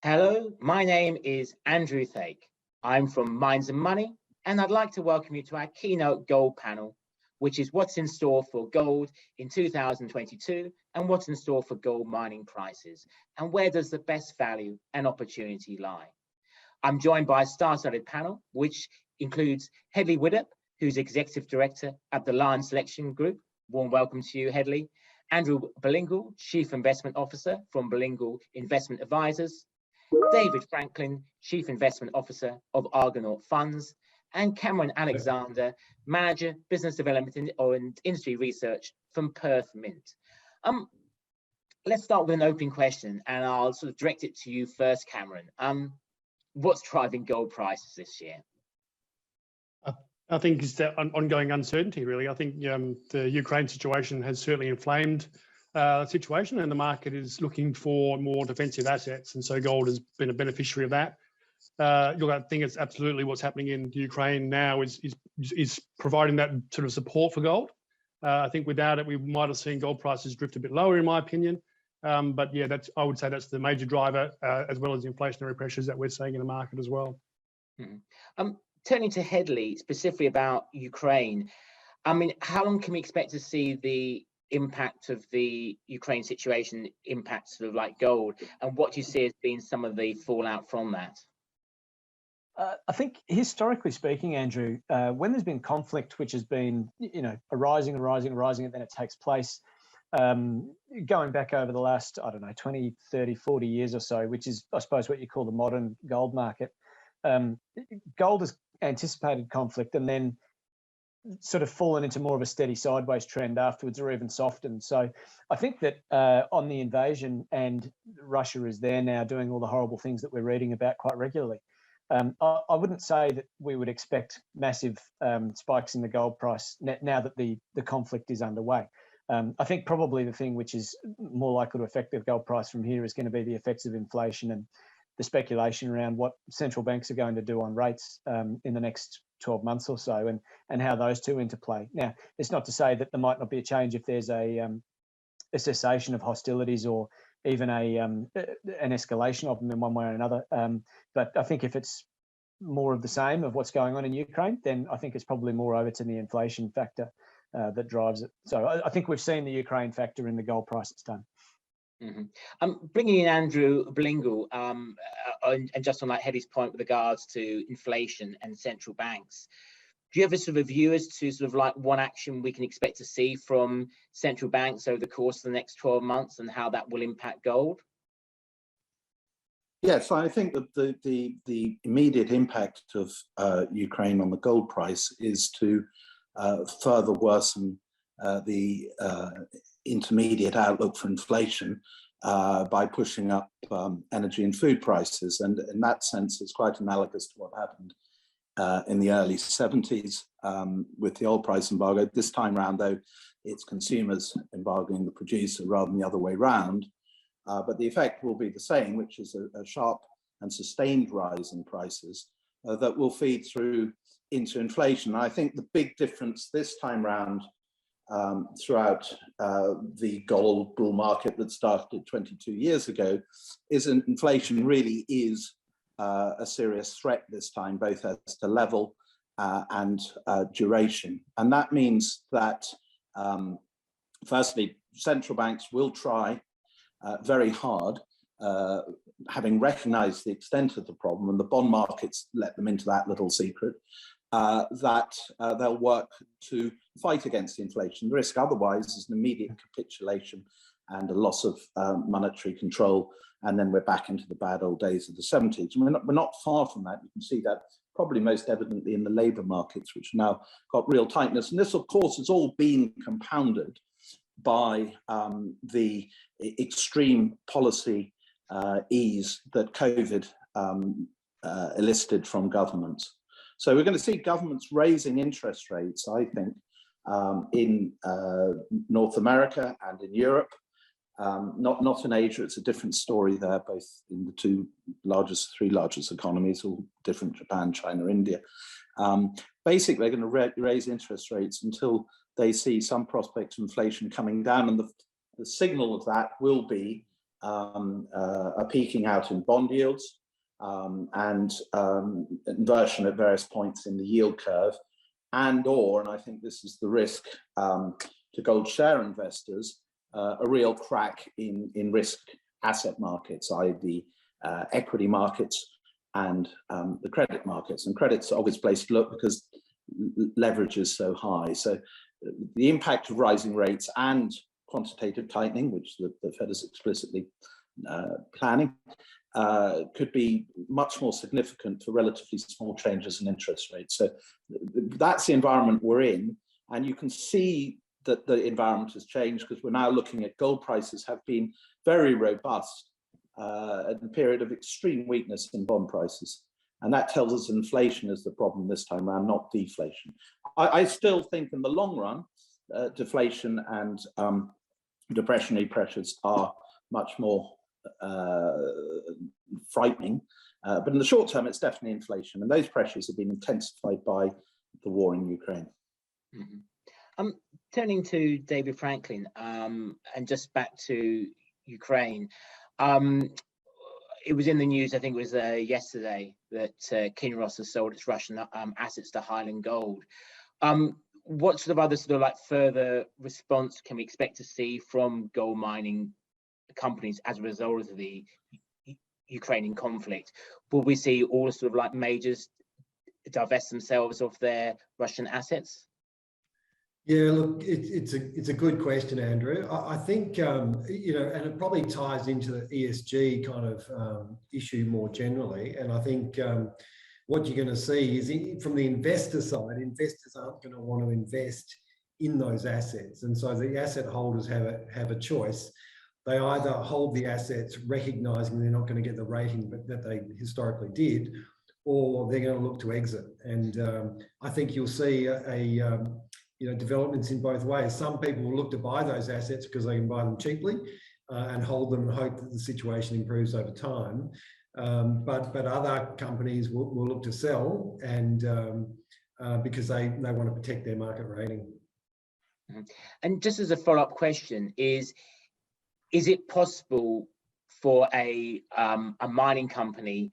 Hello, my name is Andrew Thake. I'm from Minds and Money, and I'd like to welcome you to our keynote gold panel, which is what's in store for gold in 2022 and what's in store for gold mining prices, and where does the best value and opportunity lie. I'm joined by a star-studded panel, which includes Hedley Widdup, who's Executive Director at the Lion Selection Group. Warm welcome to you, Hedley. Andrew Ballingal, Chief Investment Officer from Ballingal Investment Advisors. David Franklyn, Chief Investment Officer of Argonaut Funds, and Cameron Alexander, Manager, Business Development and Industry Research from Perth Mint. Let's start with an open question, and I'll sort of direct it to you first, Cameron. What's driving gold prices this year? I think it's the ongoing uncertainty, really. I think the Ukraine situation has certainly inflamed the situation, and the market is looking for more defensive assets, and so gold has been a beneficiary of that. Look, I think it's absolutely what's happening in Ukraine now is providing that sort of support for gold. I think without it, we might have seen gold prices drift a bit lower, in my opinion. But yeah, I would say that's the major driver, as well as the inflationary pressures that we're seeing in the market as well. Turning to Hedley, specifically about Ukraine, I mean, how long can we expect to see the impact of the Ukraine situation impact sort of like gold, and what do you see as being some of the fallout from that? I think historically speaking, Andrew, when there's been conflict which has been, arising, and then it takes place, going back over the last, 20, 30, 40 years or so, which is, I suppose, what you call the modern gold market, gold has anticipated conflict and then sort of fallen into more of a steady sideways trend afterwards, or even softened. So I think that on the invasion, and Russia is there now doing all the horrible things that we're reading about quite regularly, I wouldn't say that we would expect massive spikes in the gold price now that the conflict is underway. I think probably the thing which is more likely to affect the gold price from here is going to be the effects of inflation and the speculation around what central banks are going to do on rates in the next 12 months or so, and how those two interplay. Now, it's not to say that there might not be a change if there's a cessation of hostilities, or even an escalation of them in one way or another. But I think if it's more of the same of what's going on in Ukraine, then I think it's probably more over to the inflation factor that drives it. So I think we've seen the Ukraine factor in the gold price it's done. Bringing in Andrew Ballingal, and just on that Hedley's point with regards to inflation and central banks, do you have a sort of view as to sort of like what action we can expect to see from central banks over the course of the next 12 months and how that will impact gold? Yes, I think that the immediate impact of Ukraine on the gold price is to further worsen the intermediate outlook for inflation by pushing up energy and food prices. And in that sense, it's quite analogous to what happened in the early 70s with the oil price embargo. This time around, though, it's consumers embargoing the producer rather than the other way round. But the effect will be the same, which is a sharp and sustained rise in prices that will feed through into inflation. I think the big difference this time round throughout the gold bull market that started 22 years ago is that inflation really is a serious threat this time, both as to level and duration. And that means that, firstly, central banks will try very hard, having recognized the extent of the problem, and the bond markets let them into that little secret, that they'll work to fight against the inflation. The risk otherwise is an immediate capitulation and a loss of monetary control, and then we're back into the bad old days of the 70s. And we're not far from that. You can see that probably most evidently in the labour markets, which now got real tightness. And this, of course, has all been compounded by the extreme policy ease that COVID elicited from governments. So we're going to see governments raising interest rates, I think, in North America and in Europe. Not in Asia, it's a different story there, both in the three largest economies, all different: Japan, China, India. Basically, they're going to raise interest rates until they see some prospect of inflation coming down, and the signal of that will be a peaking out in bond yields, and inversion at various points in the yield curve, and I think this is the risk to gold share investors, a real crack in risk asset markets, i.e. the equity markets and the credit markets. And credit's an obvious place to look because leverage is so high. So the impact of rising rates and quantitative tightening, which the Fed is explicitly planning, could be much more significant for relatively small changes in interest rates. So that's the environment we're in. And you can see that the environment has changed because we're now looking at gold prices have been very robust at a period of extreme weakness in bond prices. And that tells us inflation is the problem this time around, not deflation. I still think in the long run, deflation and depressionary pressures are much more frightening. But in the short term, it's definitely inflation. And those pressures have been intensified by the war in Ukraine. Mm-hmm. Turning to David Franklyn, and just back to Ukraine, it was in the news, I think it was yesterday, that Kinross has sold its Russian assets to Highland Gold. What sort of other further response can we expect to see from gold mining companies as a result of the Ukrainian conflict? Will we see all majors divest themselves of their Russian assets? Yeah, look, it's a good question, Andrew. I think and it probably ties into the ESG kind of issue more generally. And I think what you're going to see is from the investor side, investors aren't going to want to invest in those assets, and so the asset holders have a choice. They either hold the assets, recognizing they're not going to get the rating that they historically did, or they're going to look to exit. And I think you'll see developments in both ways. Some people will look to buy those assets because they can buy them cheaply and hold them and hope that the situation improves over time. But other companies will look to sell and because they want to protect their market rating. And just as a follow-up question, is it possible for a mining company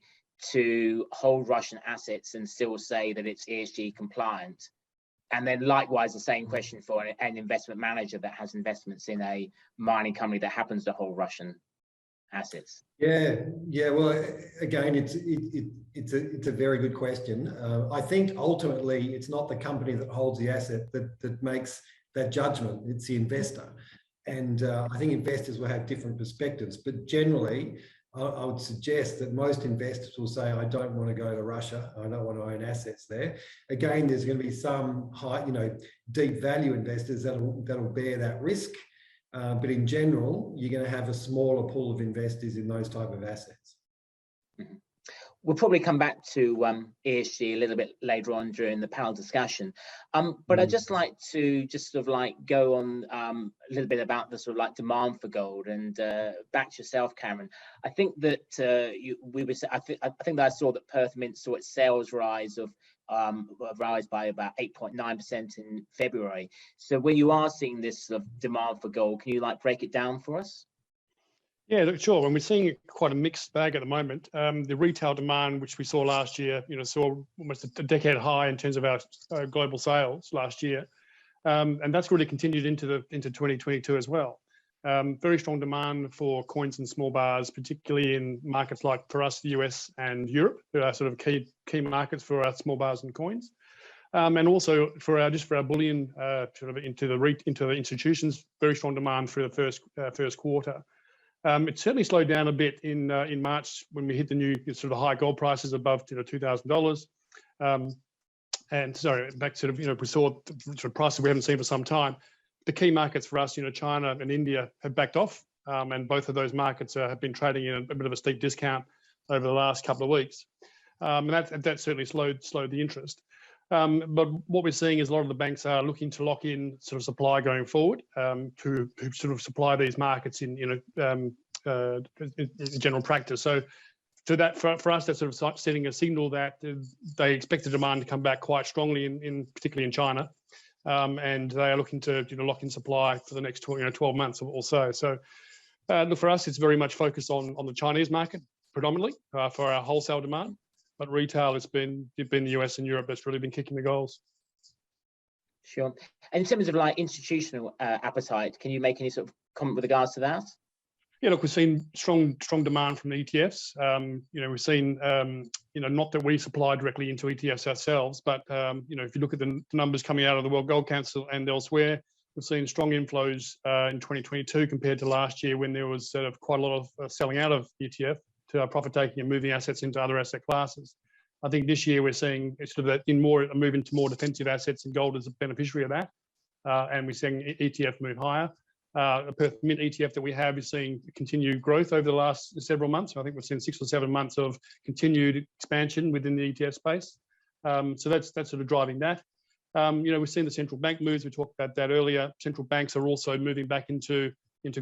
to hold Russian assets and still say that it's ESG compliant? And then likewise, the same question for an investment manager that has investments in a mining company that happens to hold Russian assets. Yeah. Well, again, it's a very good question. I think ultimately it's not the company that holds the asset that makes that judgment. It's the investor, and I think investors will have different perspectives. But generally, I would suggest that most investors will say, I don't want to go to Russia. I don't want to own assets there. Again, there's going to be some high, deep value investors that'll bear that risk. But in general, you're going to have a smaller pool of investors in those type of assets. Mm-hmm. We'll probably come back to ESG a little bit later on during the panel discussion. But I'd just like to go on a little bit about the demand for gold, and back to yourself, Cameron. I think that I think that I saw that Perth Mint saw its sales rise by about 8.9% in February. So when you are seeing this demand for gold, can you break it down for us? Yeah, look, sure. And we're seeing quite a mixed bag at the moment. The retail demand, which we saw last year, saw almost a decade high in terms of our global sales last year, and that's really continued into 2022 as well. Very strong demand for coins and small bars, particularly in markets like, for us, the US and Europe, who are sort of key markets for our small bars and coins, and also for our bullion into the institutions. Very strong demand through the first quarter. It certainly slowed down a bit in March when we hit the new high gold prices above $2,000. And sorry, back we saw prices we haven't seen for some time. The key markets for us, China and India, have backed off, and both of those markets have been trading in a bit of a steep discount over the last couple of weeks, and that certainly slowed the interest. But what we're seeing is a lot of the banks are looking to lock in supply going forward, to supply these markets in general practice. So to that, for us, that's sending a signal that they expect the demand to come back quite strongly particularly in China, and they are looking to lock in supply for the next 12 months or so. So Look, for us, it's very much focused on the Chinese market predominantly for our wholesale demand, but retail, it's been the US and Europe that's really been kicking the goals. Sure. And in terms of like institutional appetite, can you make any sort of comment with regards to that? Yeah, look, we've seen strong demand from the ETFs. We've seen, not that we supply directly into ETFs ourselves, but, if you look at the numbers coming out of the World Gold Council and elsewhere, we've seen strong inflows in 2022 compared to last year when there was sort of quite a lot of selling out of ETF to profit taking and moving assets into other asset classes. I think this year we're seeing sort of a move into more defensive assets, and gold is a beneficiary of that. And we're seeing ETF move higher. The Perth Mint ETF that we have is seeing continued growth over the last several months. I think we've seen 6 or 7 months of continued expansion within the ETF space. So that's sort of driving that. We've seen the central bank moves. We talked about that earlier. Central banks are also moving back into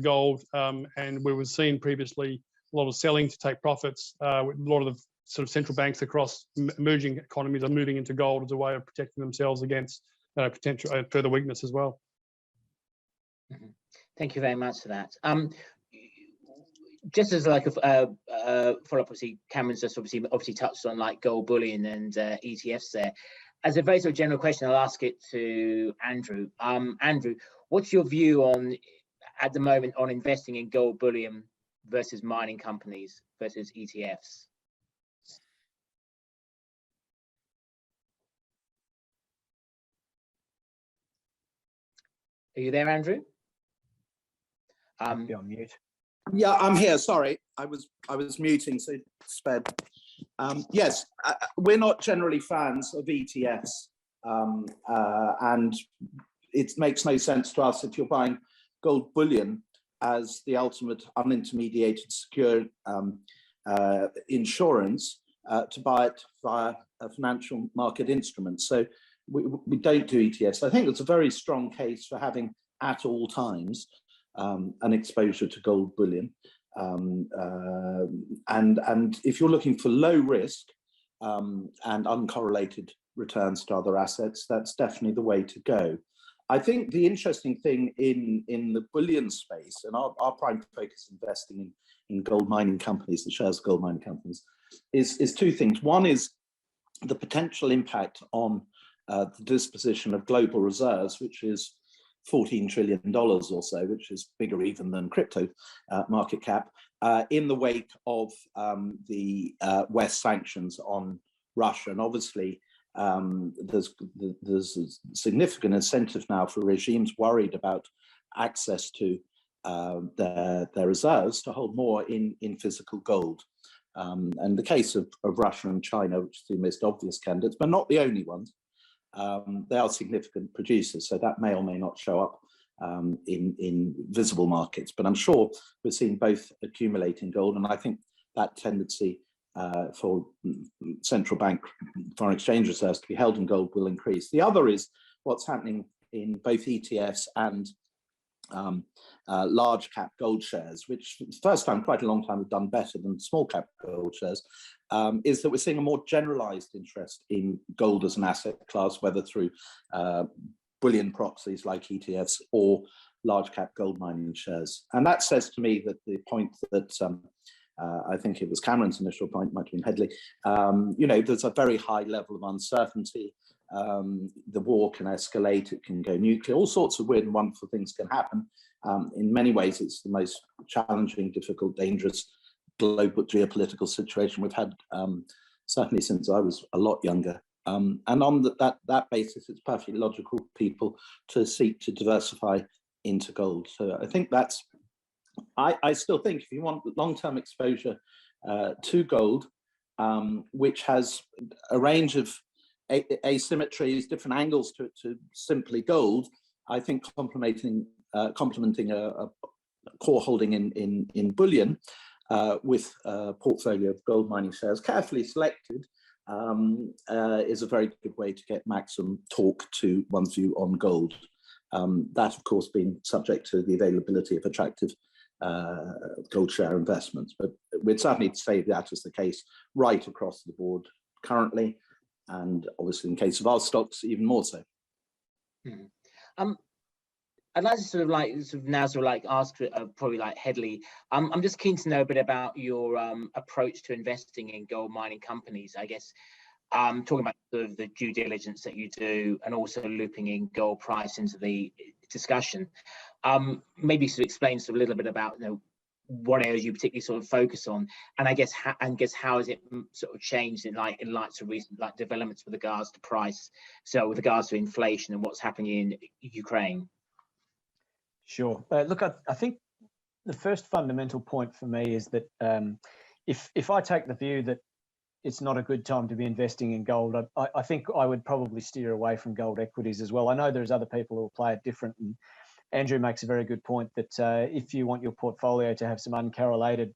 gold, and we were seeing previously a lot of selling to take profits. A lot of the sort of central banks across emerging economies are moving into gold as a way of protecting themselves against potential further weakness as well. Mm-hmm. Thank you very much for that. Just as like a follow-up, obviously, Cameron's just obviously touched on like gold bullion and ETFs there. As a very sort of general question, I'll ask it to Andrew. Andrew, what's your view on, at the moment, on investing in gold bullion versus mining companies versus ETFs? Are you there, Andrew? Be on mute. Yeah, I'm here. Sorry, I was muting, so sped. Yes, we're not generally fans of ETFs, and it makes no sense to us if you're buying gold bullion as the ultimate unintermediated secure insurance to buy it via a financial market instrument. So we don't do ETFs. I think there's a very strong case for having at all times an exposure to gold bullion. And if you're looking for low risk and uncorrelated returns to other assets, that's definitely the way to go. I think the interesting thing in the bullion space, and our prime focus investing in gold mining companies, the shares of gold mining companies, is 2 things. One is the potential impact on the disposition of global reserves, which is $14 trillion or so, which is bigger even than crypto market cap, in the wake of the West sanctions on Russia. And obviously, there's a significant incentive now for regimes worried about access to their reserves to hold more in physical gold. And the case of Russia and China, which is the most obvious candidates, but not the only ones, they are significant producers, so that may or may not show up in visible markets. But I'm sure we're seeing both accumulating gold, and I think that tendency for central bank foreign exchange reserves to be held in gold will increase. The other is what's happening in both ETFs and large cap gold shares, which for the first time, quite a long time, have done better than small cap gold shares, is that we're seeing a more generalized interest in gold as an asset class, whether through bullion proxies like ETFs or large cap gold mining shares. And that says to me that the point that I think it was Cameron's initial point, might have been Hedley, there's a very high level of uncertainty. The war can escalate, it can go nuclear, all sorts of weird and wonderful things can happen. In many ways, it's the most challenging, difficult, dangerous global geopolitical situation we've had, certainly since I was a lot younger. And on that basis, it's perfectly logical for people to seek to diversify into gold. So I think that's, I still think if you want long-term exposure to gold, which has a range of asymmetries, different angles to simply gold, I think complementing a core holding in bullion with a portfolio of gold mining shares, carefully selected, is a very good way to get maximum torque to one's view on gold. That, of course, being subject to the availability of attractive gold share investments. But we'd certainly say that is the case right across the board currently, and obviously in case of our stocks, even more so. I'd like to ask probably like Hedley. I'm just keen to know a bit about your approach to investing in gold mining companies. I guess talking about the due diligence that you do, and also looping in gold price into the discussion. Maybe sort of explain a little bit about what areas you particularly sort of focus on, and I guess how has it sort of changed in light of recent developments with regards to price, so with regards to inflation and what's happening in Ukraine. Sure. Look, I think the first fundamental point for me is that if I take the view that it's not a good time to be investing in gold, I think I would probably steer away from gold equities as well. I know there's other people who will play it different, and Andrew makes a very good point that if you want your portfolio to have some uncorrelated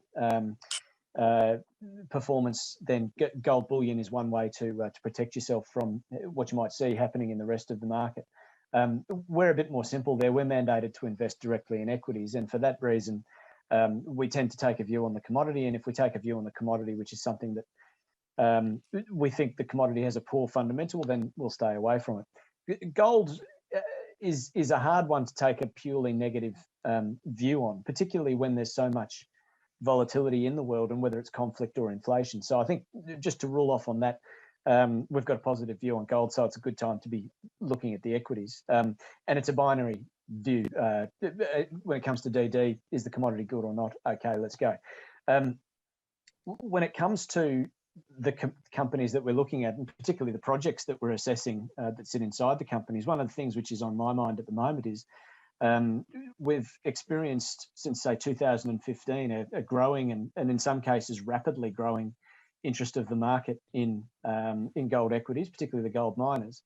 performance, then gold bullion is one way to protect yourself from what you might see happening in the rest of the market. We're a bit more simple there. We're mandated to invest directly in equities, and for that reason, we tend to take a view on the commodity. And if we take a view on the commodity, which is something that we think the commodity has a poor fundamental, then we'll stay away from it. Gold is a hard one to take a purely negative view on, particularly when there's so much volatility in the world, and whether it's conflict or inflation. So I think just to rule off on that, we've got a positive view on gold, so it's a good time to be looking at the equities. And it's a binary view. When it comes to DD, is the commodity good or not? Okay, let's go. When it comes to the companies that we're looking at, and particularly the projects that we're assessing that sit inside the companies, one of the things which is on my mind at the moment is we've experienced since, say, 2015 a growing and in some cases rapidly growing interest of the market in gold equities, particularly the gold miners.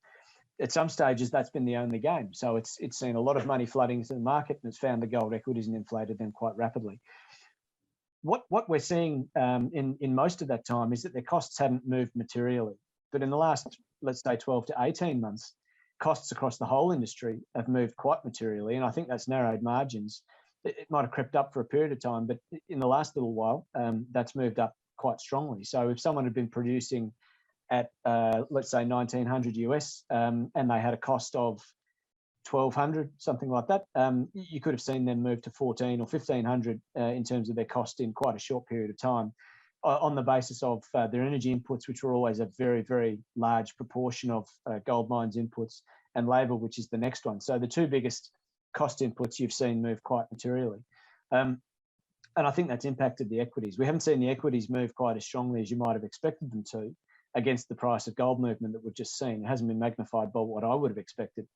At some stages, that's been the only game. So it's seen a lot of money flooding into the market, and it's found the gold equities and inflated them quite rapidly. What we're seeing in most of that time is that their costs hadn't moved materially. But in the last, let's say, 12 to 18 months, costs across the whole industry have moved quite materially. And I think that's narrowed margins. It might have crept up for a period of time, but in the last little while, that's moved up quite strongly. So if someone had been producing at, let's say, 1900 US, and they had a cost of 1200, something like that, you could have seen them move to 14 or 1500 in terms of their cost in quite a short period of time, on the basis of their energy inputs, which were always a very, very large proportion of gold mines inputs, and labour, which is the next one. So the two biggest cost inputs you've seen move quite materially. And I think that's impacted the equities. We haven't seen the equities move quite as strongly as you might have expected them to against the price of gold movement that we've just seen. It hasn't been magnified by what I would have expected.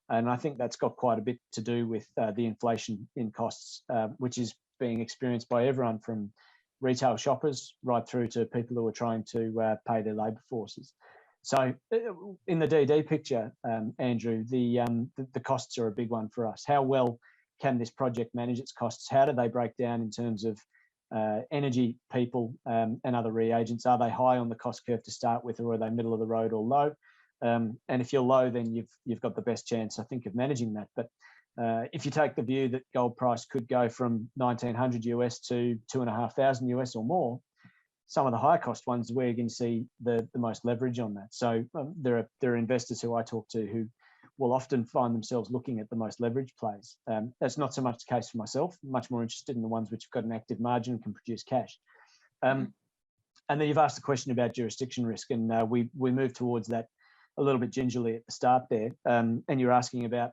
And I think that's got quite a bit to do with the inflation in costs, which is being experienced by everyone from retail shoppers right through to people who are trying to pay their labour forces. So in the DD picture, Andrew, the costs are a big one for us. How well can this project manage its costs? How do they break down in terms of energy, people, and other reagents? Are they high on the cost curve to start with, or are they middle of the road or low? And if you're low, then you've got the best chance, I think, of managing that. But if you take the view that gold price could go from 1900 US to 2,500 US or more, some of the high cost ones, we're going to see the most leverage on that. So there are investors who I talk to who will often find themselves looking at the most leverage plays. That's not so much the case for myself. I'm much more interested in the ones which have got an active margin and can produce cash. And then you've asked a question about jurisdiction risk, and we moved towards that a little bit gingerly at the start there. And you're asking about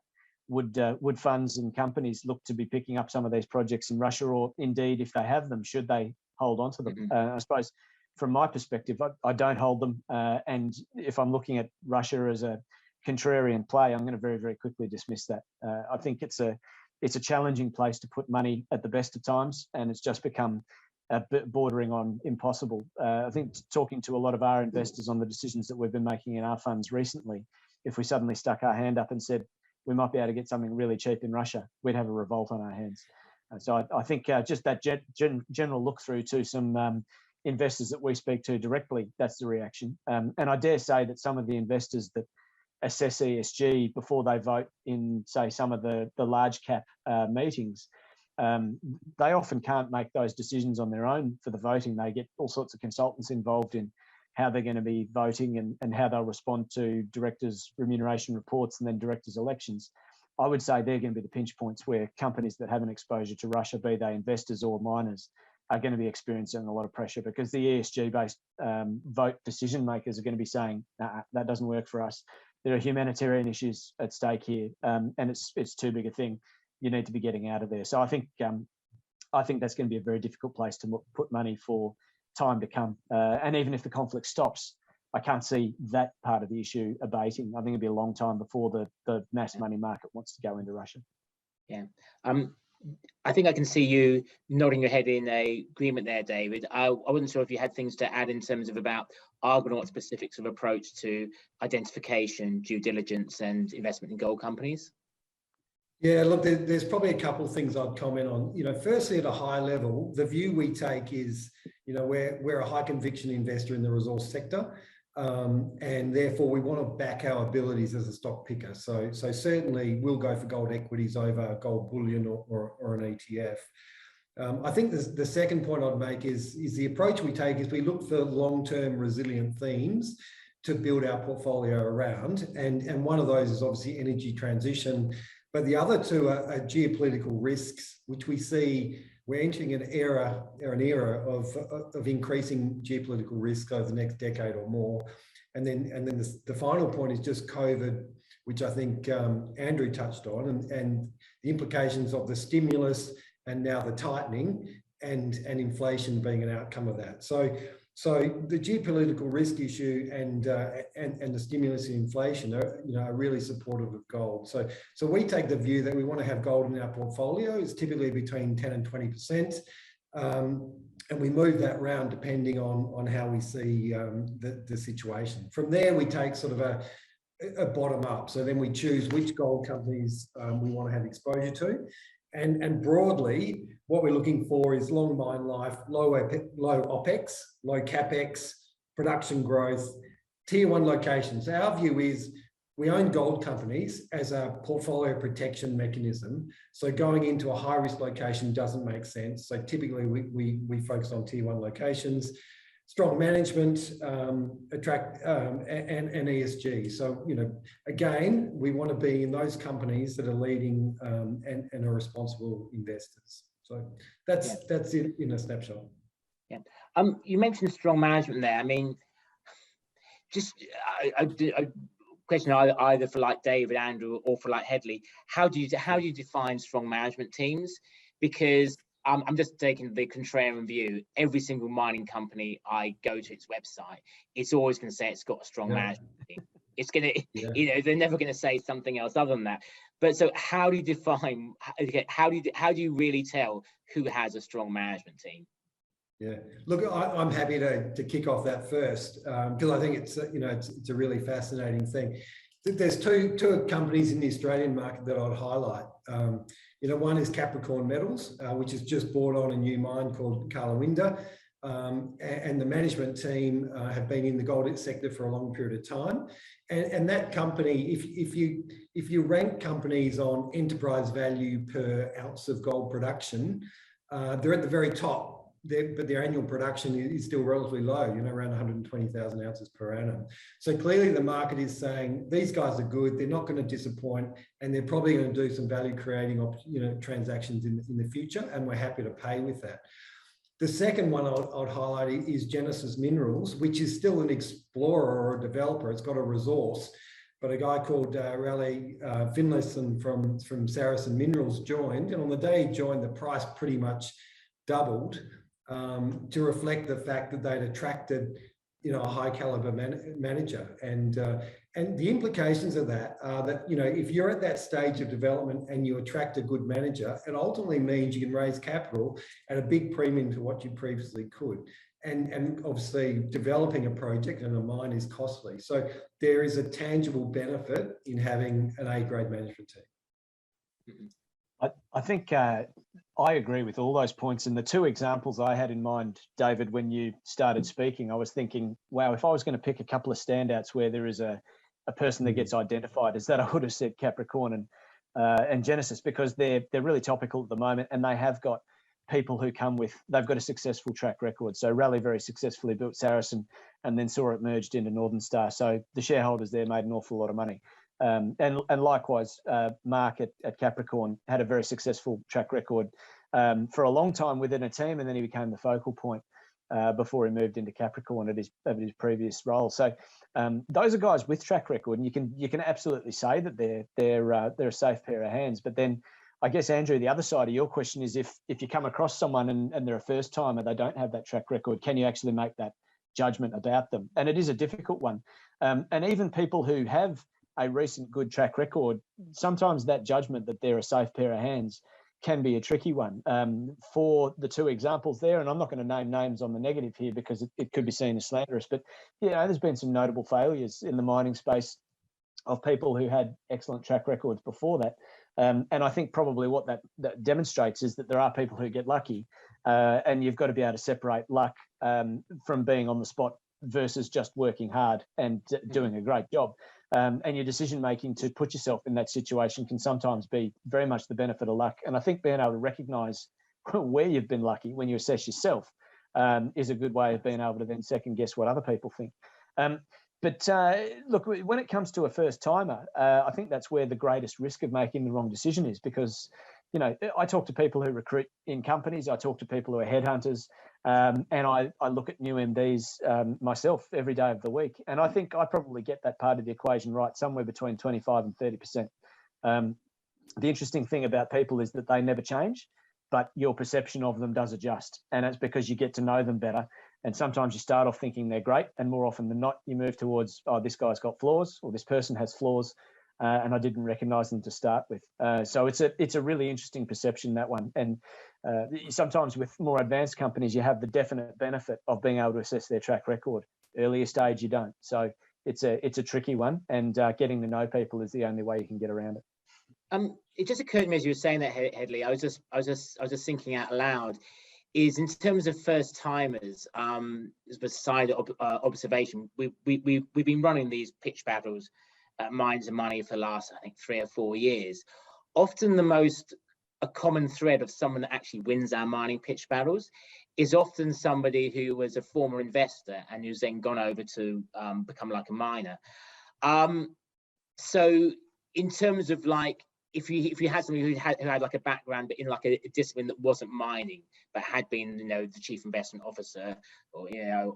would funds and companies look to be picking up some of these projects in Russia, or indeed, if they have them, should they hold on to them? I suppose from my perspective, I don't hold them. And if I'm looking at Russia as a contrarian play, I'm going to very, very quickly dismiss that. I think it's a challenging place to put money at the best of times, and it's just become a bit bordering on impossible. I think talking to a lot of our investors on the decisions that we've been making in our funds recently, if we suddenly stuck our hand up and said we might be able to get something really cheap in Russia, we'd have a revolt on our hands. So I think just that general look through to some investors that we speak to directly, that's the reaction. And I dare say that some of the investors that assess ESG before they vote in, say, some of the large cap meetings, they often can't make those decisions on their own for the voting. They get all sorts of consultants involved in how they're going to be voting and how they'll respond to directors' remuneration reports and then directors' elections. I would say they're going to be the pinch points where companies that have an exposure to Russia, be they investors or miners, are going to be experiencing a lot of pressure, because the ESG-based vote decision makers are going to be saying, nah, that doesn't work for us. There are humanitarian issues at stake here, and it's too big a thing. You need to be getting out of there. So I think that's going to be a very difficult place to put money for time to come. And even if the conflict stops, I can't see that part of the issue abating. I think it'll be a long time before the mass money market wants to go into Russia. Yeah. I think I can see you nodding your head in agreement there, David. I wasn't sure if you had things to add in terms of about Argonaut specifics of approach to identification, due diligence, and investment in gold companies. Yeah, look, there's probably a couple of things I'd comment on. Firstly, at a high level, the view we take is, we're a high conviction investor in the resource sector. And therefore we want to back our abilities as a stock picker. So certainly we'll go for gold equities over gold bullion or an ETF. I think the second point I'd make is the approach we take is we look for long-term resilient themes to build our portfolio around. And one of those is obviously energy transition, but the other two are geopolitical risks, which we see we're entering an era of increasing geopolitical risk over the next decade or more. And then the final point is just COVID, which I think Andrew touched on, and the implications of the stimulus and now the tightening and inflation being an outcome of that. So the geopolitical risk issue and the stimulus and inflation are really supportive of gold. So we take the view that we want to have gold in our portfolio. It's typically between 10 and 20%, and we move that round depending on how we see the situation. From there, we take sort of a bottom up. So then we choose which gold companies we want to have exposure to. And broadly, what we're looking for is long mine life, low OPEX, low CapEx, production growth, tier one locations. Our view is we own gold companies as a portfolio protection mechanism. So going into a high risk location doesn't make sense. So typically we focus on tier one locations, strong management, and ESG. So, again, we want to be in those companies that are leading and are responsible investors. So that's it in a snapshot. Yeah. You mentioned strong management there. I mean, just a question either for like David, Andrew, or for like Hedley. How do you define strong management teams? Because I'm just taking the contrarian view. Every single mining company I go to its website, it's always going to say it's got a strong management team. It's going to, they're never going to say something else other than that. But so how do you define, how do you really tell who has a strong management team? Yeah, look, I'm happy to kick off that first, because I think it's a really fascinating thing. There's two companies in the Australian market that I'd highlight. One is Capricorn Metals, which has just brought on a new mine called Karlawinda, and the management team have been in the gold sector for a long period of time. And that company, if you rank companies on enterprise value per ounce of gold production, they're at the very top. But their annual production is still relatively low, around 120,000 ounces per annum. So clearly the market is saying these guys are good, they're not going to disappoint, and they're probably going to do some value creating transactions in the future, and we're happy to pay with that. The second one I'd highlight is Genesis Minerals, which is still an explorer or a developer. It's got a resource, but a guy called Raleigh Finlayson from Saracen Minerals joined, and on the day he joined, the price pretty much doubled. To reflect the fact that they'd attracted, a high caliber manager, and the implications of that are that if you're at that stage of development and you attract a good manager, it ultimately means you can raise capital at a big premium to what you previously could, and obviously developing a project and a mine is costly. So there is a tangible benefit in having an A-grade management team. I think I agree with all those points. And the two examples I had in mind, David, when you started speaking, I was thinking, wow, if I was going to pick a couple of standouts where there is a person that gets identified as that, I would have said Capricorn and Genesis, because they're really topical at the moment, and they have got people who they've got a successful track record. So Raleigh very successfully built Saracen and then saw it merged into Northern Star. So the shareholders there made an awful lot of money. And likewise, Mark at Capricorn had a very successful track record for a long time within a team, and then he became the focal point before he moved into Capricorn at his previous role. So those are guys with track record, and you can absolutely say that they're a safe pair of hands. But then I guess, Andrew, the other side of your question is if you come across someone and they're a first timer, they don't have that track record, can you actually make that judgment about them? And it is a difficult one. And even people who have a recent good track record, sometimes that judgment that they're a safe pair of hands can be a tricky one. For the two examples there, and I'm not going to name names on the negative here because it could be seen as slanderous, but there's been some notable failures in the mining space of people who had excellent track records before that. And I think probably what that demonstrates is that there are people who get lucky, and you've got to be able to separate luck from being on the spot versus just working hard and doing a great job. And your decision making to put yourself in that situation can sometimes be very much the benefit of luck. And I think being able to recognise where you've been lucky when you assess yourself is a good way of being able to then second guess what other people think. But look, when it comes to a first timer, I think that's where the greatest risk of making the wrong decision is, because I talk to people who recruit in companies, I talk to people who are headhunters, and I look at new MDs myself every day of the week. And I think I probably get that part of the equation right, somewhere between 25 and 30%. The interesting thing about people is that they never change, but your perception of them does adjust. And it's because you get to know them better. And sometimes you start off thinking they're great, and more often than not, you move towards, oh, this guy's got flaws, or this person has flaws, and I didn't recognise them to start with. So it's a really interesting perception, that one. And sometimes with more advanced companies, you have the definite benefit of being able to assess their track record. Earlier stage, you don't. So it's a tricky one, and getting to know people is the only way you can get around it. It just occurred to me as you were saying that, Hedley, I was just thinking out loud. Is in terms of first timers, as a side observation, we've been running these pitch battles at Mines and Money for the last, I think, 3 or 4 years. Often a common thread of someone that actually wins our mining pitch battles is often somebody who was a former investor and who's then gone over to become like a miner. So in terms of like, if you had somebody who had like a background but in like a discipline that wasn't mining but had been the chief investment officer or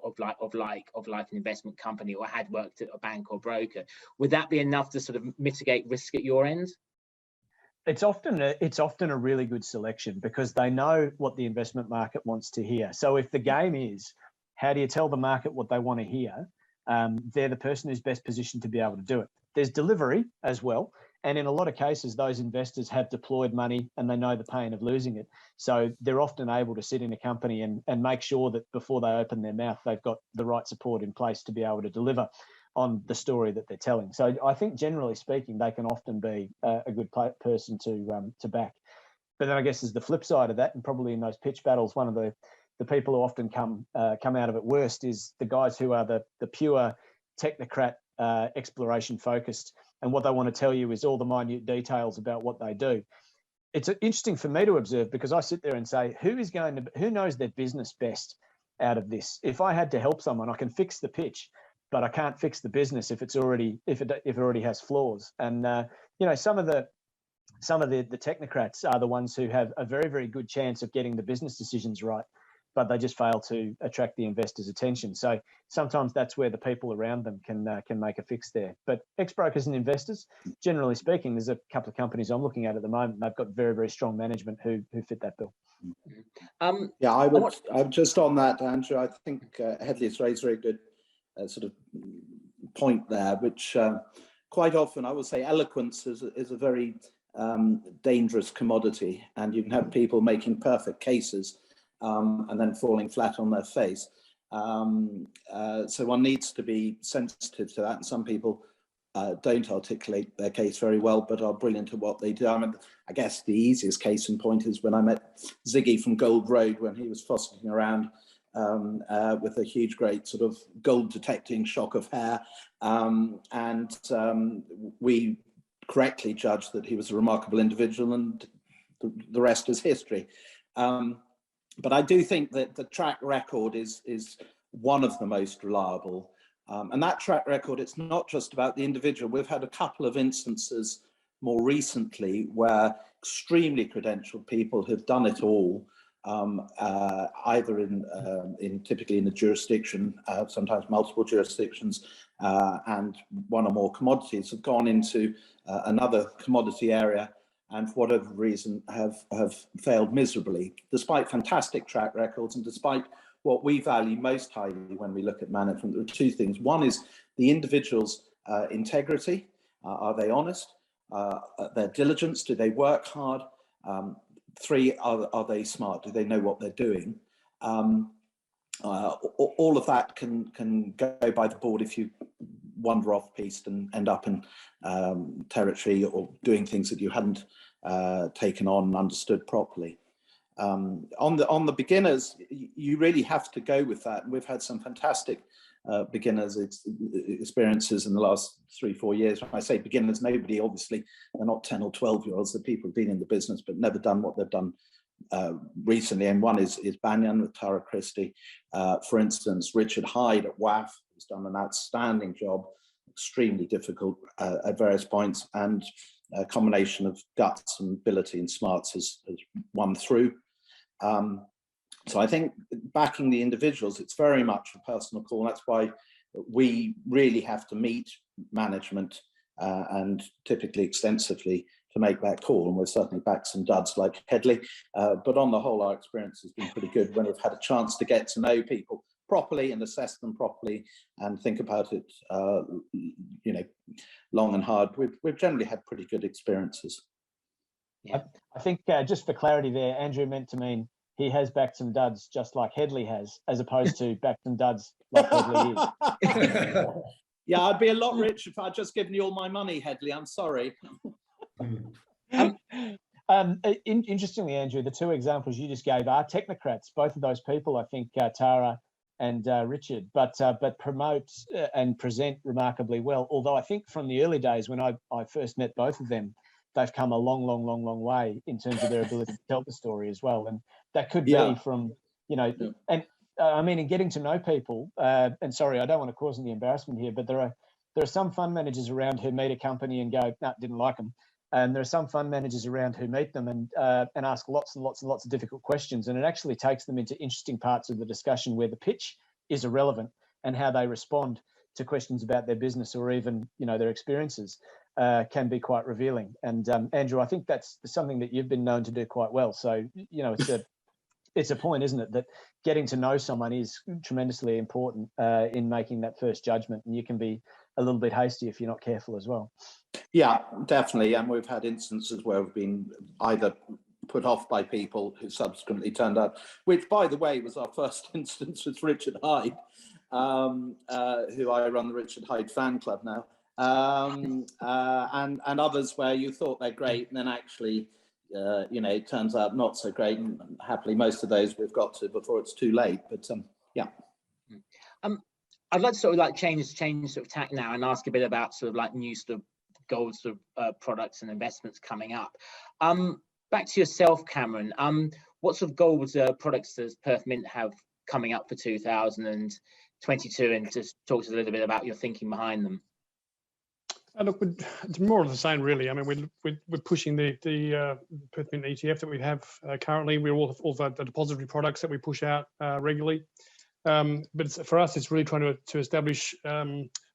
of an investment company, or had worked at a bank or broker, would that be enough to sort of mitigate risk at your end? It's often a really good selection because they know what the investment market wants to hear. So if the game is how do you tell the market what they want to hear, they're the person who's best positioned to be able to do it. There's delivery as well. And in a lot of cases, those investors have deployed money and they know the pain of losing it. So they're often able to sit in a company and make sure that before they open their mouth, they've got the right support in place to be able to deliver on the story that they're telling. So I think generally speaking, they can often be a good person to back. But then I guess there's the flip side of that, and probably in those pitch battles, one of the people who often come out of it worst is the guys who are the pure technocrat, exploration focused, and what they want to tell you is all the minute details about what they do. It's interesting for me to observe because I sit there and say, who knows their business best out of this? If I had to help someone, I can fix the pitch, but I can't fix the business if it already has flaws. And some of the technocrats are the ones who have a very, very good chance of getting the business decisions right, but they just fail to attract the investors' attention. So sometimes that's where the people around them can make a fix there. But ex-brokers and investors, generally speaking, there's a couple of companies I'm looking at the moment. They've got very, very strong management who fit that bill. Yeah, I would just on that, Andrew. I think Hedley's raised a very good sort of point there, which quite often I would say eloquence is a very dangerous commodity, and you can have people making perfect cases and then falling flat on their face. So one needs to be sensitive to that. And some people don't articulate their case very well, but are brilliant at what they do. I mean, I guess the easiest case in point is when I met Ziggy from Gold Road when he was fossicking around with a huge, great sort of gold detecting shock of hair. And we correctly judged that he was a remarkable individual, and the rest is history. But I do think that the track record is one of the most reliable. And that track record, it's not just about the individual. We've had a couple of instances more recently where extremely credentialed people have done it all, either in typically in a jurisdiction, sometimes multiple jurisdictions, and one or more commodities, have gone into another commodity area and for whatever reason have failed miserably, despite fantastic track records and despite what we value most highly when we look at management. There are two things. One is the individual's integrity. Are they honest? Their diligence, do they work hard? Three, are they smart? Do they know what they're doing? All of that can go by the board if you wander off piste and end up in territory or doing things that you hadn't taken on and understood properly. On the beginners, you really have to go with that. And we've had some fantastic beginners experiences in the last 3-4 years. When I say beginners, nobody, obviously, they're not 10 or 12-year-olds. They're people who've been in the business but never done what they've done recently. And one is Banyan with Tara Christie. For instance, Richard Hyde at WAF has done an outstanding job, extremely difficult at various points, and a combination of guts and ability and smarts has won through. So I think backing the individuals, it's very much a personal call. That's why we really have to meet management and typically extensively to make that call. And we've certainly backed some duds like Hedley, but on the whole, our experience has been pretty good when we've had a chance to get to know people properly and assess them properly and think about it, long and hard. We've generally had pretty good experiences. Yeah. I think just for clarity there, Andrew meant to mean he has backed some duds just like Hedley has, as opposed to backed some duds like Hedley is. Yeah, I'd be a lot richer if I'd just given you all my money, Hedley. I'm sorry. Interestingly, Andrew, the two examples you just gave are technocrats. Both of those people, I think, Tara and Richard, but promote and present remarkably well. Although I think from the early days when I first met both of them, they've come a long way in terms of their ability to tell the story as well. And that could be from, and I mean, in getting to know people, and sorry, I don't want to cause any embarrassment here, but there are some fund managers around who meet a company and go, nah, didn't like them. And there are some fund managers around who meet them and ask lots of difficult questions. And it actually takes them into interesting parts of the discussion where the pitch is irrelevant and how they respond to questions about their business or even, their experiences can be quite revealing. And Andrew, I think that's something that you've been known to do quite well. So, it's a point, isn't it, that getting to know someone is tremendously important in making that first judgment. And you can be a little bit hasty if you're not careful as well. Yeah, definitely. And we've had instances where we've been either put off by people who subsequently turned up, which, by the way, was our first instance with Richard Hyde, who I run the Richard Hyde fan club now, and others where you thought they're great and then actually, it turns out not so great. And happily, most of those we've got to before it's too late. But yeah. I'd like to sort of change sort of tack now and ask a bit about sort of like new sort of gold sort of products and investments coming up. Back to yourself, Cameron. What sort of gold products does Perth Mint have coming up for 2022? And just talk to us a little bit about your thinking behind them. Look, it's more of the same, really. I mean, we're pushing the Perth Mint ETF that we have currently. We're also the depository products that we push out regularly. But for us, it's really trying to establish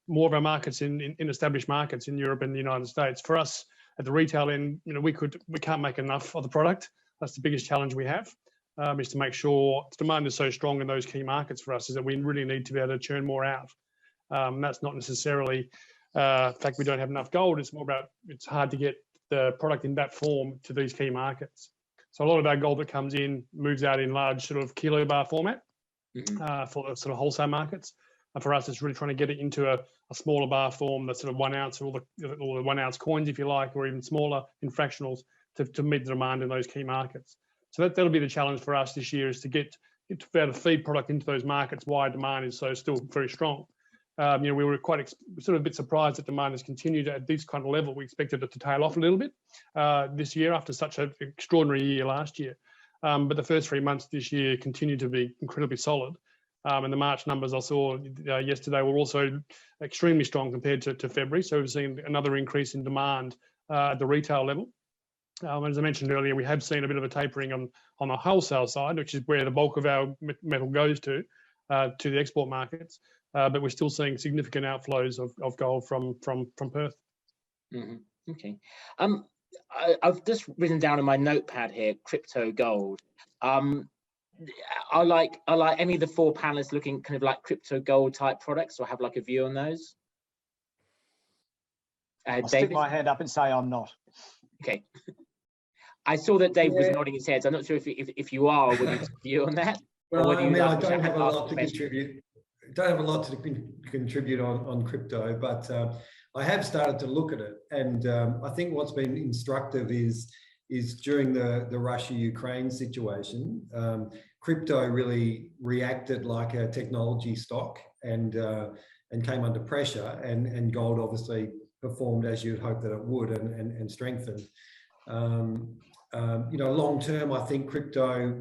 more of our markets in established markets in Europe and the United States. For us at the retail end, we can't make enough of the product. That's the biggest challenge we have, is to make sure demand is so strong in those key markets for us, is that we really need to be able to churn more out. That's not necessarily the fact we don't have enough gold. It's more about it's hard to get the product in that form to these key markets. So a lot of our gold that comes in moves out in large sort of kilo bar format. For the sort of wholesale markets. And for us, it's really trying to get it into a smaller bar form, that's sort of 1 ounce, or the 1 ounce coins, if you like, or even smaller in fractionals to meet the demand in those key markets. So that'll be the challenge for us this year, is to get to be able to feed product into those markets why demand is so still very strong. We were quite sort of a bit surprised that demand has continued at this kind of level. We expected it to tail off a little bit this year after such an extraordinary year last year. But the first 3 months this year continue to be incredibly solid. And the March numbers I saw yesterday were also extremely strong compared to February. So we've seen another increase in demand at the retail level. As I mentioned earlier, we have seen a bit of a tapering on the wholesale side, which is where the bulk of our metal goes to the export markets. But we're still seeing significant outflows of gold from Perth. Mm-hmm. Okay. I've just written down in my notepad here, crypto gold. I like any of the four panelists looking kind of like crypto gold type products, or have like a view on those. I'll stick my hand up and say I'm not. Okay. I saw that Dave was nodding his head. So I'm not sure if you are with a view on that. Well, I mean, I don't have a lot to contribute. Don't have a lot to contribute on crypto, but I have started to look at it, and I think what's been instructive is during the Russia-Ukraine situation, crypto really reacted like a technology stock and came under pressure, and gold obviously performed as you'd hope that it would and strengthened. Long term, I think crypto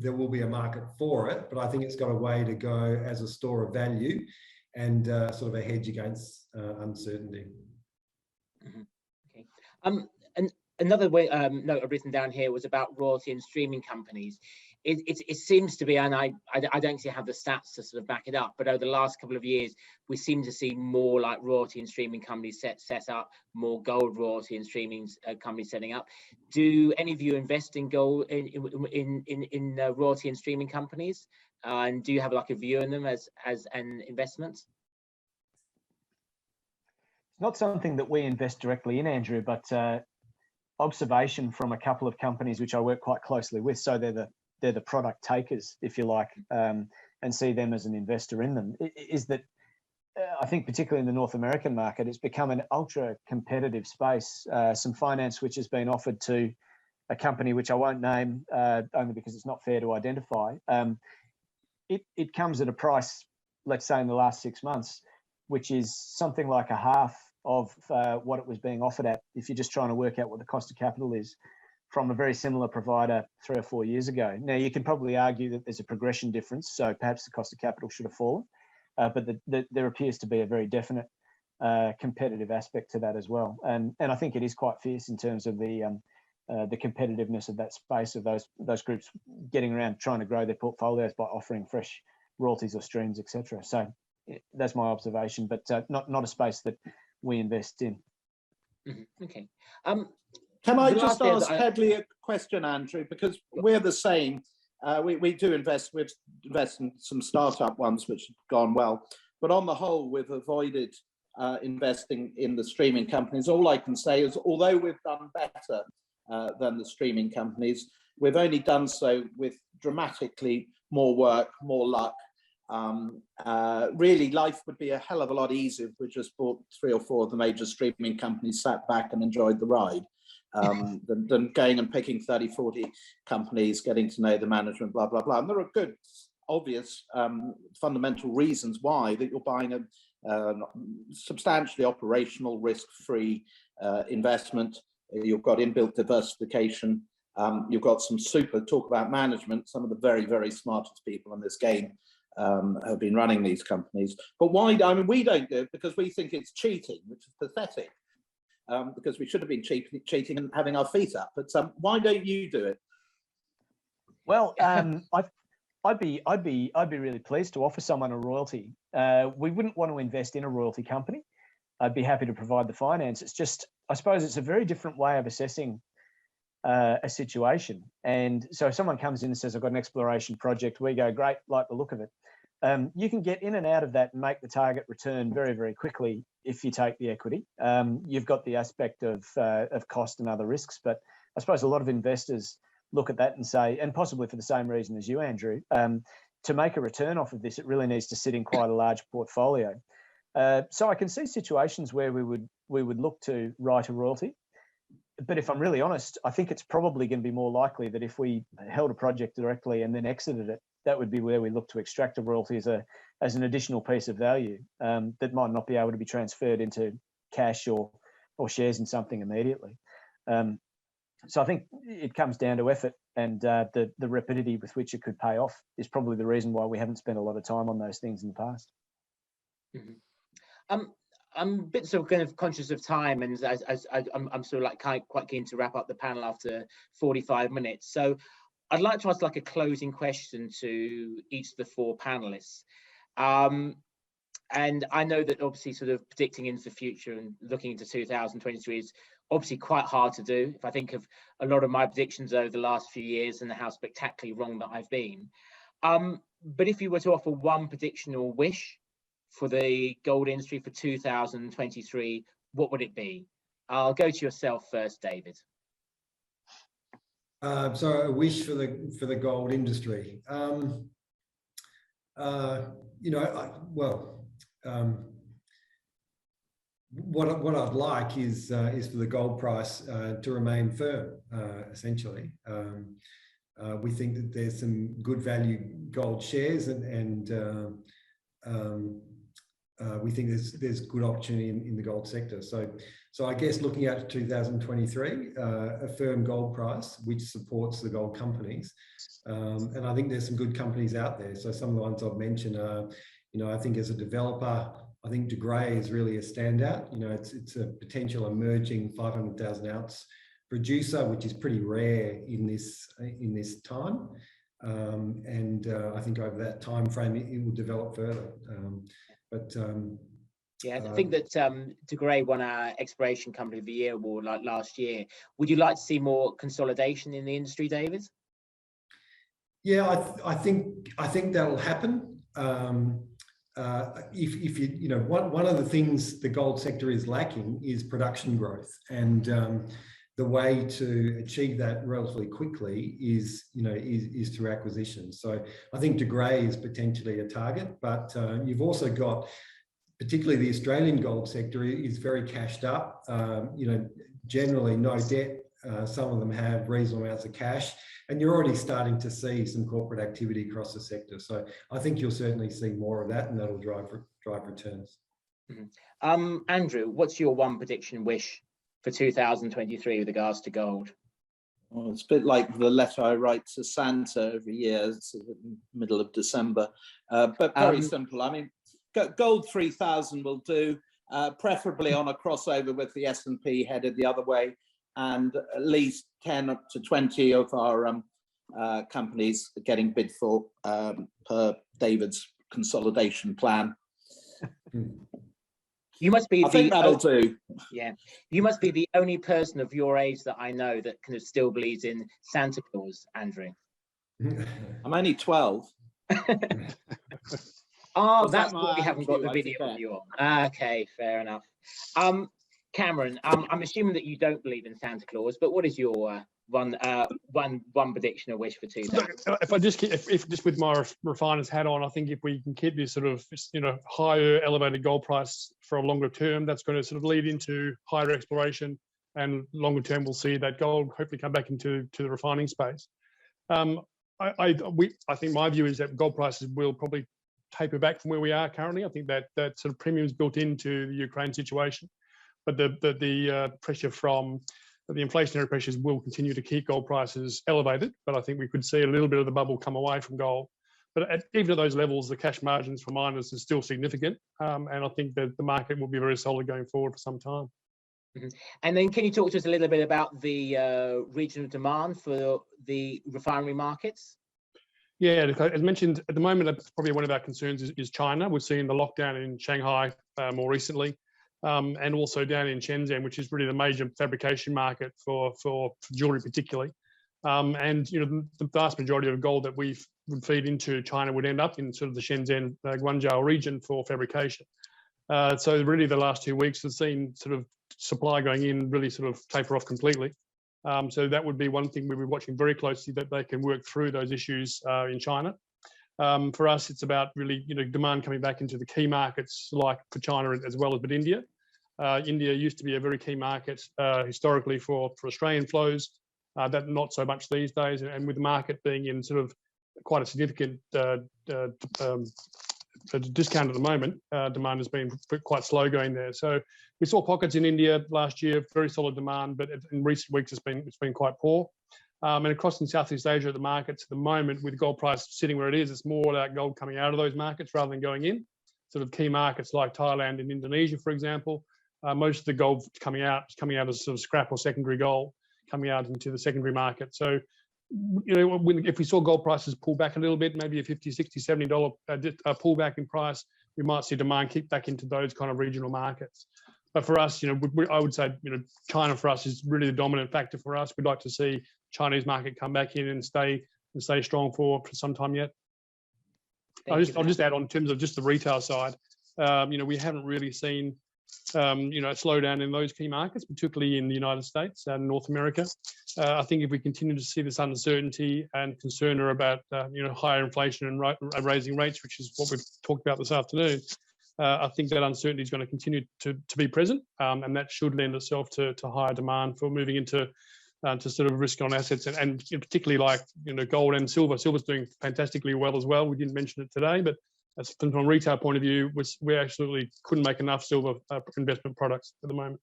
there will be a market for it, but I think it's got a way to go as a store of value and sort of a hedge against uncertainty. Mm-hmm. Okay. And another way note I've written down here was about royalty and streaming companies. It seems to be, and I don't see have the stats to sort of back it up, but over the last couple of years, we seem to see more like royalty and streaming companies set up, more gold royalty and streaming companies setting up. Do any of you invest in gold in royalty and streaming companies? And do you have like a view in them as an investment? It's not something that we invest directly in, Andrew, but observation from a couple of companies which I work quite closely with, so they're the product takers, if you like, and see them as an investor in them, is that I think particularly in the North American market, it's become an ultra competitive space. Some finance which has been offered to a company which I won't name only because it's not fair to identify. It comes at a price, let's say in the last 6 months, which is something like a half of what it was being offered at if you're just trying to work out what the cost of capital is, from a very similar provider 3 or 4 years ago. Now, you can probably argue that there's a progression difference, so perhaps the cost of capital should have fallen, but there appears to be a very definite competitive aspect to that as well. And I think it is quite fierce in terms of the competitiveness of that space, of those groups getting around trying to grow their portfolios by offering fresh royalties or streams, etc. So that's my observation, but not a space that we invest in. Mm-hmm. Okay. Can I just ask Hedley a question, Andrew? Because we're the same. We do invest. We've invested in some startup ones which have gone well, but on the whole, we've avoided investing in the streaming companies. All I can say is, although we've done better than the streaming companies, we've only done so with dramatically more work, more luck. Really, life would be a hell of a lot easier if we just bought 3 or 4 of the major streaming companies, sat back and enjoyed the ride, than going and picking 30, 40 companies, getting to know the management, blah, blah, blah. And there are good, obvious, fundamental reasons why that you're buying a substantially operational, risk-free investment. You've got inbuilt diversification. You've got some talk about management. Some of the very, very smartest people in this game have been running these companies. But why? I mean, we don't do it because we think it's cheating, which is pathetic. Because we should have been cheating and having our feet up. But why don't you do it? Well, I'd be really pleased to offer someone a royalty. We wouldn't want to invest in a royalty company. I'd be happy to provide the finance. It's just, I suppose, it's a very different way of assessing a situation. And so if someone comes in and says, I've got an exploration project, we go, great, like the look of it. You can get in and out of that and make the target return very, very quickly if you take the equity. You've got the aspect of cost and other risks, but I suppose a lot of investors look at that and say, and possibly for the same reason as you, Andrew, to make a return off of this, it really needs to sit in quite a large portfolio. So I can see situations where we would look to write a royalty. But if I'm really honest, I think it's probably going to be more likely that if we held a project directly and then exited it, that would be where we look to extract a royalty as an additional piece of value that might not be able to be transferred into cash or shares in something immediately. So I think it comes down to effort And the rapidity with which it could pay off is probably the reason why we haven't spent a lot of time on those things in the past. I'm a bit sort of kind of conscious of time, and I'm sort of like quite keen to wrap up the panel after 45 minutes. So I'd like to ask like a closing question to each of the 4 panelists. And I know that obviously sort of predicting into the future and looking into 2023 is obviously quite hard to do. If I think of a lot of my predictions over the last few years and how spectacularly wrong that I've been. But if you were to offer one prediction or wish for the gold industry for 2023, what would it be? I'll go to yourself first, David. So a wish for the gold industry. What I'd like is for the gold price to remain firm. Essentially, we think that there's some good value gold shares, and we think there's good opportunity in the gold sector. So I guess looking at 2023, a firm gold price which supports the gold companies, and I think there's some good companies out there. So some of the ones I've mentioned are, I think as a developer, I think De Grey is really a standout. It's a potential emerging 500,000 ounce producer, which is pretty rare in this time. And I think over that time frame, it will develop further. Yeah, I think that De Grey won our Exploration Company of the Year award like last year. Would you like to see more consolidation in the industry, David? Yeah, I think that'll happen. If one of the things the gold sector is lacking is production growth, and the way to achieve that relatively quickly is through acquisition. So I think De Grey is potentially a target, but you've also got, particularly the Australian gold sector is very cashed up. Generally no debt. Some of them have reasonable amounts of cash, and you're already starting to see some corporate activity across the sector. So I think you'll certainly see more of that, and that'll drive returns. Mm-hmm. Andrew, what's your one prediction wish for 2023 with regards to gold? Well, it's a bit like the letter I write to Santa every year. It's the middle of December, but very simple. I mean, gold 3,000 will do, preferably on a crossover with the S&P headed the other way, and at least 10 up to 20 of our companies getting bid for per David's consolidation plan. You must be. I think that'll do. Yeah, you must be the only person of your age that I know that kind of still believes in Santa Claus, Andrew. I'm only 12. Oh, that's why we haven't got the video of you on. Okay, fair enough. Cameron, I'm assuming that you don't believe in Santa Claus, but what is your one prediction or wish for 2000? If just with my refiner's hat on, I think if we can keep this sort of higher elevated gold price for a longer term, that's going to sort of lead into higher exploration, and longer term we'll see that gold hopefully come back into the refining space. I think my view is that gold prices will probably taper back from where we are currently. I think that sort of premium is built into the Ukraine situation, but the pressure from the inflationary pressures will continue to keep gold prices elevated. But I think we could see a little bit of the bubble come away from gold. But even at those levels, the cash margins for miners is still significant, and I think that the market will be very solid going forward for some time. Mm-hmm. And then can you talk to us a little bit about the regional demand for the refinery markets? Yeah, as mentioned, at the moment, that's probably one of our concerns is China. We're seeing the lockdown in Shanghai more recently, and also down in Shenzhen, which is really the major fabrication market for jewelry particularly. And the vast majority of gold that we would feed into China would end up in sort of the Shenzhen, Guangzhou region for fabrication. So really the last 2 weeks have seen sort of supply going in really sort of taper off completely. So that would be one thing we'll be watching very closely, that they can work through those issues in China. For us, it's about really demand coming back into the key markets, like for China as well as but India. India used to be a very key market historically for Australian flows. That not so much these days, and with the market being in sort of quite a significant discount at the moment, demand has been quite slow going there. So we saw pockets in India last year, very solid demand, but in recent weeks it's been quite poor. And across in Southeast Asia, the markets at the moment, with gold price sitting where it is, it's more about gold coming out of those markets rather than going in. Sort of key markets like Thailand and Indonesia, for example, most of the gold coming out as sort of scrap or secondary gold coming out into the secondary market. So, you know, if we saw gold prices pull back a little bit, maybe a $50, $60, $70 pullback in price, we might see demand kick back into those kind of regional markets. But for us, you know, I would say, you know, China for us is really the dominant factor for us. We'd like to see Chinese market come back in and stay strong for some time yet. I'll just add on in terms of just the retail side. You know, we haven't really seen you know, a slowdown in those key markets, particularly in the United States and North America. I think if we continue to see this uncertainty and concern about you know, higher inflation and raising rates, which is what we've talked about this afternoon, I think that uncertainty is going to continue to be present, and that should lend itself to higher demand for moving into to sort of risk on assets, and you know, particularly like, you know, gold and silver. Silver's doing fantastically well as well. We didn't mention it today, but from a retail point of view, we absolutely couldn't make enough silver investment products at the moment.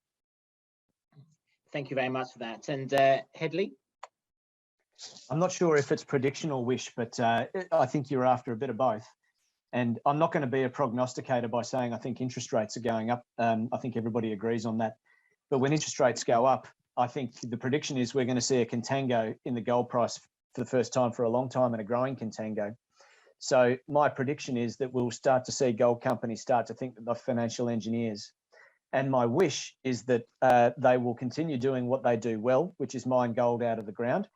Thank you very much for that. And Hedley? I'm not sure if it's prediction or wish, but I think you're after a bit of both. And I'm not going to be a prognosticator by saying I think interest rates are going up. I think everybody agrees on that. But when interest rates go up, I think the prediction is we're going to see a contango in the gold price for the first time for a long time, and a growing contango. So my prediction is that we'll start to see gold companies start to think that they're financial engineers. And my wish is that they will continue doing what they do well, which is mine gold out of the ground,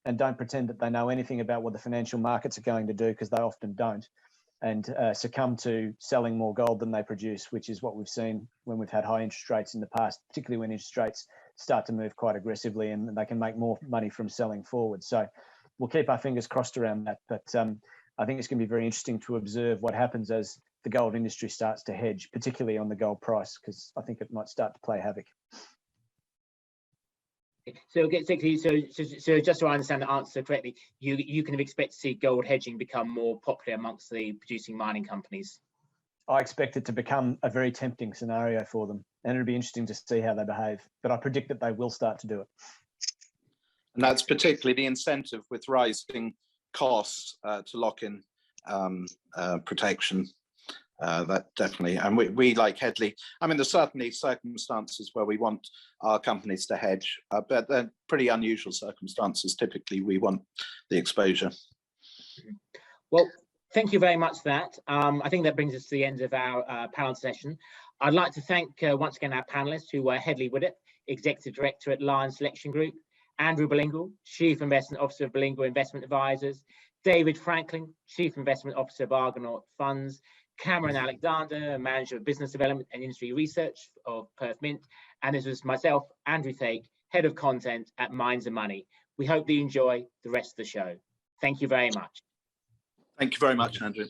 and don't pretend that they know anything about what the financial markets are going to do, because they often don't, and succumb to selling more gold than they produce, which is what we've seen when we've had high interest rates in the past, particularly when interest rates start to move quite aggressively and they can make more money from selling forward. So we'll keep our fingers crossed around that. But I think it's going to be very interesting to observe what happens as the gold industry starts to hedge, particularly on the gold price, because I think it might start to play havoc. So just so I understand the answer correctly, you can expect to see gold hedging become more popular amongst the producing mining companies? I expect it to become a very tempting scenario for them, and it'll be interesting to see how they behave. But I predict that they will start to do it. And that's particularly the incentive with rising costs to lock in protection. That definitely, and we like Hedley, I mean, there's certainly circumstances where we want our companies to hedge, but they're pretty unusual circumstances. Typically, we want the exposure. Well, thank you very much for that. I think that brings us to the end of our panel session. I'd like to thank once again our panelists, who were Hedley Widdup, Executive Director at Lion Selection Group, Andrew Ballingal, Chief Investment Officer of Ballingal Investment Advisors, David Franklyn, Chief Investment Officer of Argonaut Funds, Cameron Alexander, Manager of Business Development and Industry Research of Perth Mint, and this was myself, Andrew Thake, Head of Content at Minds and Money. We hope that you enjoy the rest of the show. Thank you very much. Thank you very much, Andrew.